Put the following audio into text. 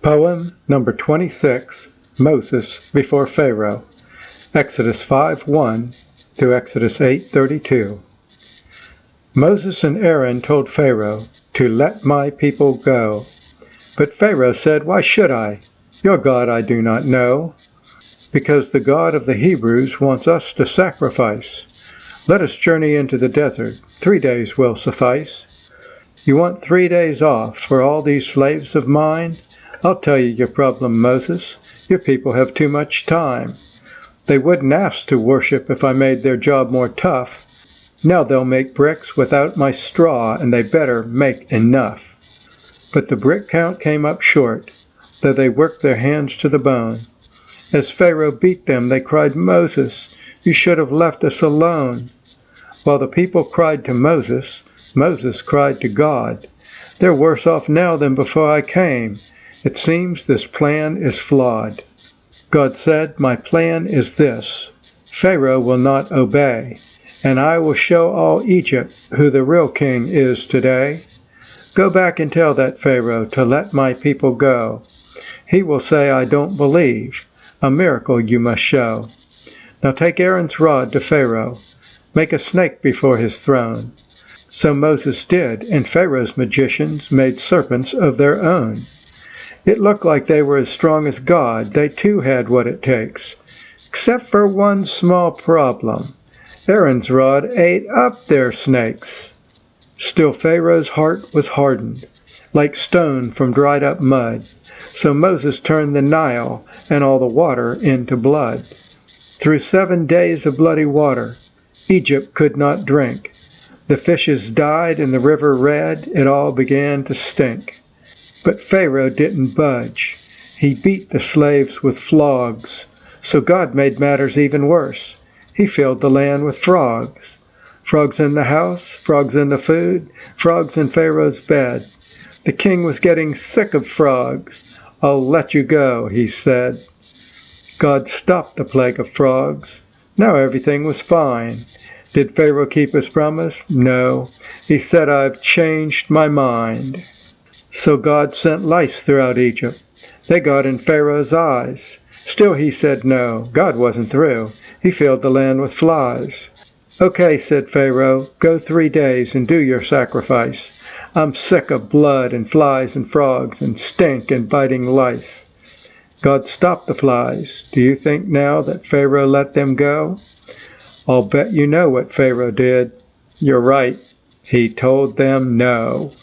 Poem number 26, Moses Before Pharaoh, Exodus 5:1 to Exodus 8:32. Moses and Aaron told Pharaoh to let my people go. But Pharaoh said, "Why should I? Your God I do not know." Because the God of the Hebrews wants us to sacrifice. Let us journey into the desert. 3 days will suffice. You want 3 days off for all these slaves of mine? I'll tell you your problem, Moses. Your people have too much time. They wouldn't ask to worship if I made their job more tough. Now they'll make bricks without my straw, and they better make enough. But the brick count came up short, though they worked their hands to the bone. As Pharaoh beat them, they cried, "Moses, you should have left us alone." While the people cried to Moses, Moses cried to God. They're worse off now than before I came. It seems this plan is flawed. God said, "My plan is this. Pharaoh will not obey, and I will show all Egypt who the real king is today. Go back and tell that Pharaoh to let my people go. He will say, 'I don't believe. A miracle you must show.' Now take Aaron's rod to Pharaoh. Make a snake before his throne." So Moses did, and Pharaoh's magicians made serpents of their own. It looked like they were as strong as God. They too had what it takes. Except for one small problem. Aaron's rod ate up their snakes. Still Pharaoh's heart was hardened, like stone from dried up mud. So Moses turned the Nile and all the water into blood. Through 7 days of bloody water, Egypt could not drink. The fishes died and the river red. It all began to stink. But Pharaoh didn't budge. He beat the slaves with flogs. So God made matters even worse. He filled the land with frogs. Frogs in the house, frogs in the food, frogs in Pharaoh's bed. The king was getting sick of frogs. "I'll let you go," he said. God stopped the plague of frogs. Now everything was fine. Did Pharaoh keep his promise? No. He said, "I've changed my mind." So God sent lice throughout Egypt. They got in Pharaoh's eyes. Still he said no. God wasn't through. He filled the land with flies. "Okay," said Pharaoh, "go 3 days and do your sacrifice. I'm sick of blood and flies and frogs and stink and biting lice." God stopped the flies. Do you think now that Pharaoh let them go? I'll bet you know what Pharaoh did. You're right. He told them no.